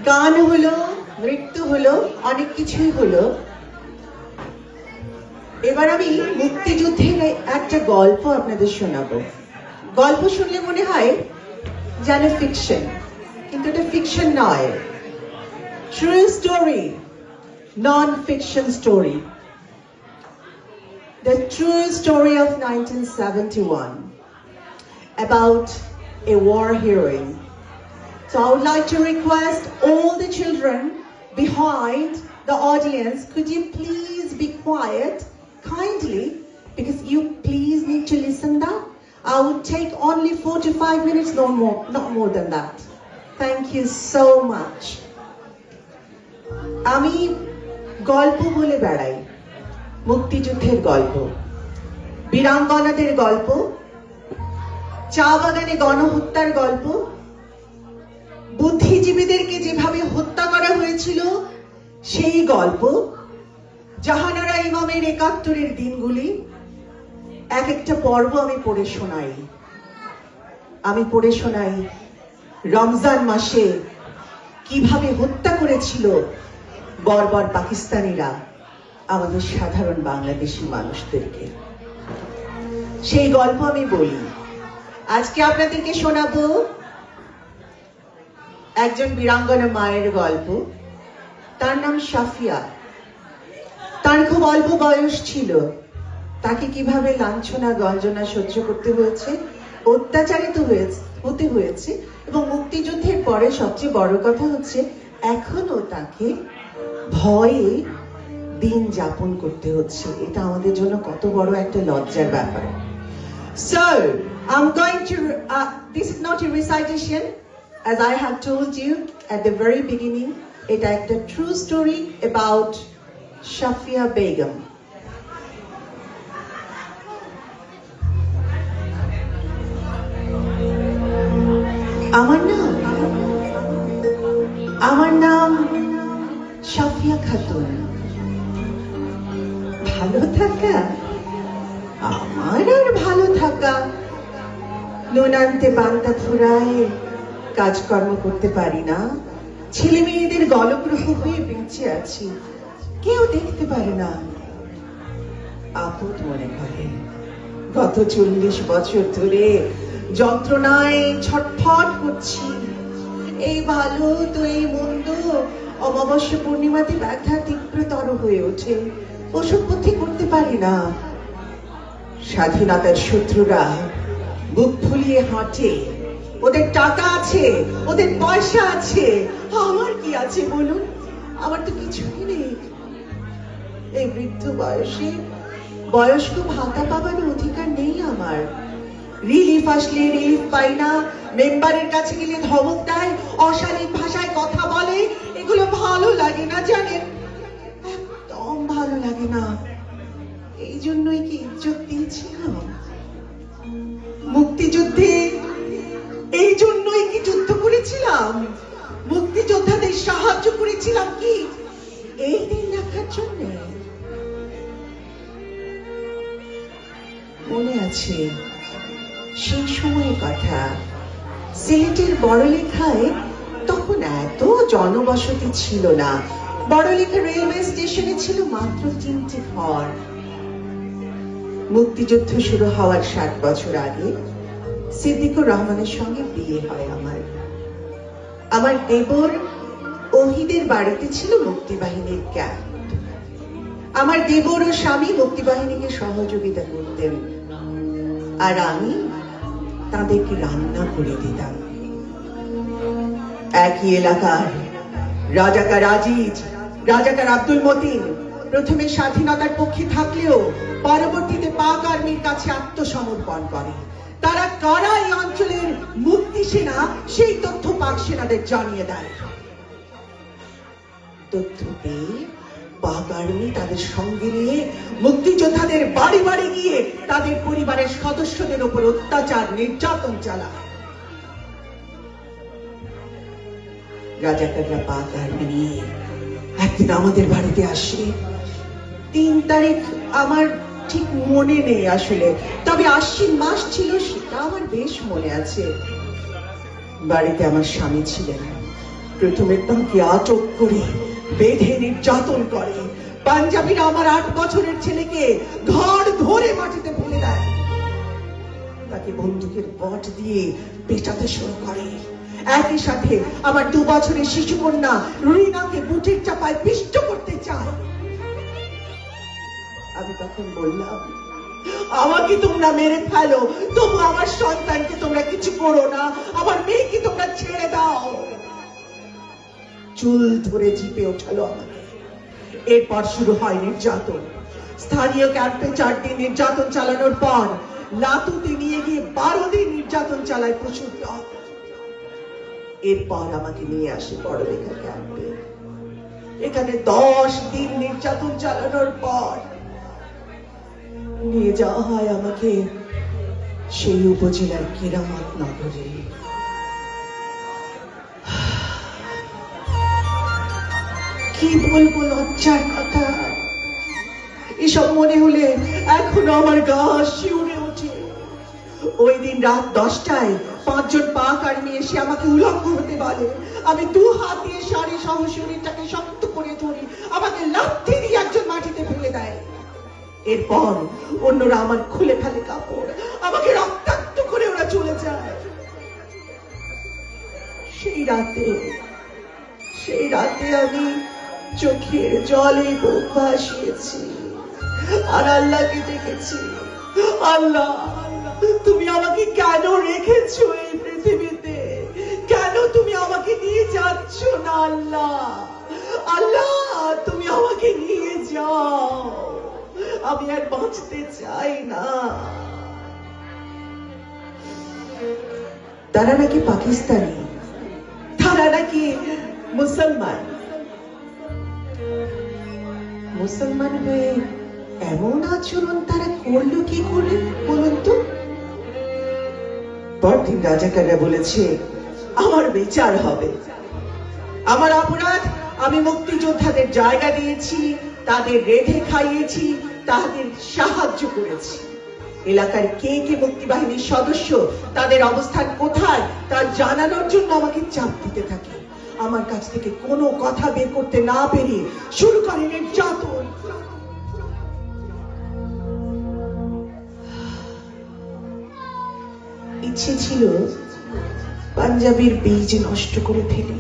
গান হলো, নৃত্য হলো, অনেক কিছুই হলো। এবার আমি মুক্তিযুদ্ধের একটা গল্প আপনাদের শোনাবো। গল্প শুনলে মনে হয় যেন ফিকশন, কিন্তু এটা ফিকশন নয়, true story, non fiction story. The true story of 1971 about a war heroine. So I would like to request all the children behind the audience, could you please be quiet, kindly, because you please need to listen that. I would take only 4 to 5 minutes, no more, not more than that. Thank you so much. আমি গল্প বলে বেড়াই, মুক্তিযুদ্ধের গল্প, বীরাঙ্গনাদের গল্প, চা বাগানে গণহত্যার গল্প, বুদ্ধিজীবীদেরকে যেভাবে হত্যা করা হয়েছিল সেই গল্প, জাহানারা ইমামের ৭১-এর দিনগুলি, এক একটা পর্ব আমি পড়ে শোনাই। আমি পড়ে শোনাই রমজান মাসে কিভাবে হত্যা করেছিল বর্বর পাকিস্তানিরা আমাদের সাধারণ বাংলাদেশি মানুষদেরকে। সেই গল্প আমি বলি। আজকে আপনাদেরকে শোনাবো একজন বীরাঙ্গনা মায়ের গল্প। তার নাম সাফিয়া। তার খুব অল্প বয়স ছিল। তাকে কিভাবে লাঞ্ছনা গঞ্জনা সহ্য করতে হয়েছে, অত্যাচারিত হতে হয়েছে, এবং মুক্তিযুদ্ধের পরে সবচেয়ে বড় কথা হচ্ছে এখনো তাকে ভয়ে দিন যাপন করতে হচ্ছে। এটা আমাদের জন্য কত বড় একটা লজ্জার ব্যাপার। So I'm going to this is not a recitation, as I have told you at the very beginning. It is a true story about Shafia Begum. আমার নাম শাফিয়া খাতুন। ভালো থাকা, আমার আর ভালো থাকা, নুন আনতে পান্তা ফুরায়, কাজকর্ম করতে পারি না, ছেলে মেয়েদের গলগ্রহ হয়ে বেঁচে আছি, কেউ দেখতে পারে না, আপদ মনে করে। গত ৪০ বছর ধরে যন্ত্রণায় ছটফট করছি। এই ভালো তো এই মন্দ অমাবস্যা পূর্ণিমাতে ব্যথা তীব্রতর হয়ে ওঠে, ওষুধপথ্যি করতে পারি না। স্বাধীনতার শত্রুরা বুক ফুলিয়ে হাঁটে, ওদের টাকা আছে, ওদের পয়সা আছে, আমার কি আছে বলুন? আমার তো কিছুই নেই। এই বৃদ্ধ বয়সে বয়স্ক ভাতা পাবার অধিকার নেই আমার। রিলিফ আসলে রিলিফ পাই না, মেম্বারের কাছে গেলে ধমক দেয়, অশালীন ভাষায় কথা বলে। এগুলো ভালো লাগে না জানেন, একদম ভালো লাগে না। এই জন্যই কি ইজ্জত দিয়েছিলাম মুক্তিযুদ্ধে? এই জন্যই কি যুদ্ধ করেছিলাম? মুক্তিযোদ্ধাদের সাহায্য করেছিলাম কি এই দিন দেখার জন্য? মনে আছে সেই সময়ের কথা। সিলেটের বড়লেখায় তখন এত জনবসতি ছিল না। বড়লেখা রেলওয়ে স্টেশনে ছিল মাত্র ৩টি ঘর। মুক্তিযুদ্ধ শুরু হওয়ার ৬০ বছর আগে সিদ্দিকুর রহমানের সঙ্গে বিয়ে হয় আমার। আমার দেবর ওহিদের বাড়িতে ছিল মুক্তিবাহিনীর ক্যাম্প। আমার দেবর ও স্বামী মুক্তিবাহিনীকে সহযোগিতা করতেন, আর আমি তাদেরকে রান্না করে দিতাম। একই এলাকার রাজাকার আজিজ, রাজাকার আব্দুল মতিন প্রথমে স্বাধীনতার পক্ষে থাকলেও পরবর্তীতে পাক আর্মির কাছে আত্মসমর্পণ করে। তারা কারা এই অঞ্চলের মুক্তি সেনা, সেই তথ্য পাক সেনাদের জানিয়ে দেয়। তথ্য পেয়ে পাক আর্মি তাদের সঙ্গে নিয়ে মুক্তিযোদ্ধাদের বাড়ি বাড়ি গিয়ে তাদের পরিবারের সদস্যদের উপর অত্যাচার নির্যাতন চালায়। রাজাকাররা পাক আর্মি নিয়ে একদিন আমাদের বাড়িতে আসে। ৩ তারিখ আমার ঠিক মনে নেই আসলে, তবে আশ্বিন মাস ছিল সেটা আমার বেশ মনে আছে। বাড়িতে আমার স্বামী ছিলেন, প্রথমে তাকে আটক করে বেঁধে নির্যাতন করে। পাঞ্জাবিরা আমার 8 বছরের ছেলেকে ঘর ধরে মাটিতে ফেলে দেয়। তাকে বন্দুকের বট দিয়ে পেটাতে শুরু করে। একই সাথে আমার 2 বছরের শিশু কন্যা রুইনাকে বুটের চাপায় পিষ্ট করতে চায়। আমি তখন বললাম, আমাকে তোমরা মেরে ফেলো, তবু আমার সন্তানকে তোমরা কিছু করো না, আমার মেয়েকে তোমরা ছেড়ে দাও। চুল ধরে জিপে ওঠালো আমাকে। এরপর শুরু হয় নির্যাতন। স্থানীয় ক্যাম্পে 4 দিন নির্যাতন চালানোর পর লাতুতে নিয়ে গিয়ে 12 দিন নির্যাতন চালায় প্রচুর দল। এরপর আমাকে নিয়ে আসে বড়লেখা ক্যাম্পে। এখানে 10 দিন নির্যাতন চালানোর পর নিয়ে যাওয়া হয় আমাকে সেই উপজেলার কেরামত নগরে। কি বলবো লজ্জার কথা, এসব মনে হলে এখনো আমার গা শিউরে ওঠে। ওই দিন রাত 10টায় 5 জন পাক আর্মি এসে আমাকে উলঙ্গ হতে বলে। আমি 2 হাত দিয়ে শাড়ি সহ শরীরটাকে শক্ত করে ধরি, আমাকে লাথি দিয়ে একজন মাটিতে ফেলে দেয়। এরপর অন্যরা আমার খুলে ফেলে কাপড়, আমাকে রক্তাক্ত করে ওরা চলে যায়। সেই রাতে আমি চোখের জলে বুক ভাসিয়েছি আর আল্লাহকে ডেকেছি, আল্লাহ তুমি আমাকে কেন রেখেছো এই পৃথিবীতে? কেন তুমি আমাকে নিয়ে যাচ্ছ না? আল্লাহ তুমি আমাকে নিয়ে যাও, আমি আর বাঁচতে চাই না। তারা নাকি পাকিস্তানি, তারা নাকি মুসলমান হয়ে এমন আচরণ তারা করলো কি করে বলুন তো? পরদিন রাজাকাররা বলেছে আমার বিচার হবে। আমার অপরাধ, আমি মুক্তিযোদ্ধাদের জায়গা দিয়েছি, তাদের রেঁধে খাইয়েছি, তাদের সাহায্য করেছি। এলাকার কে কে মুক্তিবাহিনীর সদস্য, তাদের অবস্থান কোথায় তা জানানোর জন্য আমাকে চাপ দিতে থাকে। আমার কাছ থেকে কোনো কথা বের করতে না পেরে শুরু করে নির্যাতন। ইচ্ছে ছিল পাঞ্জাবির বীজ নষ্ট করে ফেলি,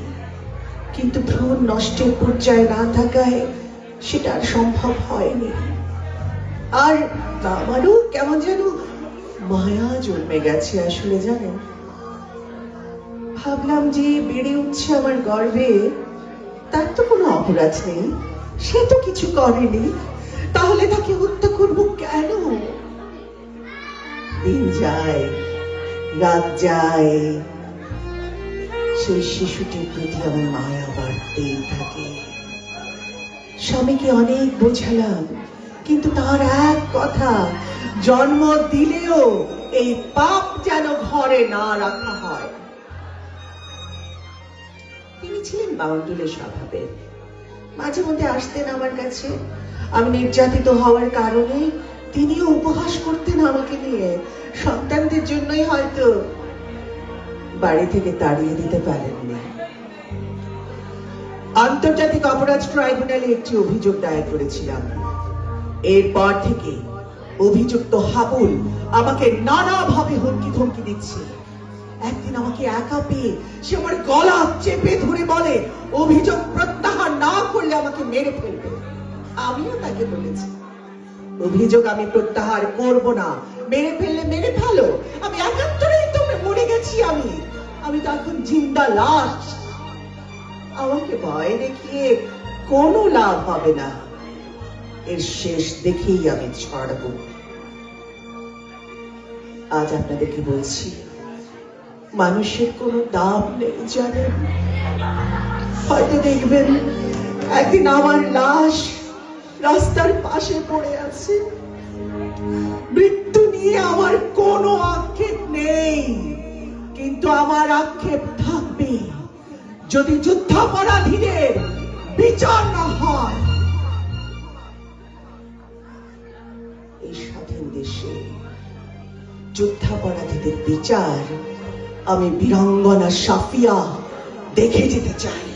কিন্তু ভ্রূণ নষ্টের পর্যায়ে না থাকায় সেটা আর সম্ভব হয়নি। আর আমারও কেমন যেন মায়া জন্মে গেছে আসলে, জানেন। ভাবলাম যে বেড়ে উঠছে আমার গর্ভে, তার তো কোনো অপরাধ নেই, সে তো কিছু করেনি, তাহলে তাকে হত্যা করবো কেন? দিন যায়, রাত যায়, সেই শিশুটির প্রতি আমার মায়া বাড়তেই থাকে। স্বামীকে অনেক বোঝালাম, কিন্তু তার এক কথা, জন্ম দিলেও এই পাপ যেন ঘরে না রাখা হয়। তিনি ছিলেন বাউন্ডুলের স্বভাবের, মাঝে মধ্যে আসতেন আমার কাছে। আমি নির্যাতিত হওয়ার কারণে তিনিও উপহাস করতেন আমাকে নিয়ে। সন্তানদের জন্যই হয়তো বাড়ি থেকে তাড়িয়ে দিতে পারেননি। আন্তর্জাতিক অপরাধ ট্রাইব্যুনালে একটি অভিযোগ দায়ের করেছিলাম। এরপর থেকে অভিযুক্ত হাবুল আমাকে নানাভাবে হুমকি ধমকি দিচ্ছে। একদিন আমাকে একা পেয়ে সে আমার গলা চেপে ধরে বলে, অভিযোগ প্রত্যাহার না করলে আমাকে মেরে ফেলবে। আমিও তাকে বলেছি, অভিযোগ আমি প্রত্যাহার করব না, মেরে ফেললে মেরে ফেলো, আমি একাত্তরেই তো মরে গেছি। আমি তো এখন জিন্দা লাশ। আমাকে ভয় দেখিয়ে কোনো লাভ হবে না, এর শেষ দেখেই আমি ছাড়ব। আজ আপনাদেরকে বলছি, মানুষের কোনো দাম নেই জানেন। হয়তো দেখবেন একদিন আমার লাশ রাস্তার পাশে পড়ে আছে। মৃত্যু নিয়ে আমার কোনো আক্ষেপ নেই, কিন্তু আমার আক্ষেপ থাকবে যদি যুদ্ধাপরাধীদের বিচার না হয়। এই স্বাধীন দেশে যুদ্ধাপরাধীদের বিচার আমি বীরাঙ্গনা সাফিয়া দেখে যেতে চাই।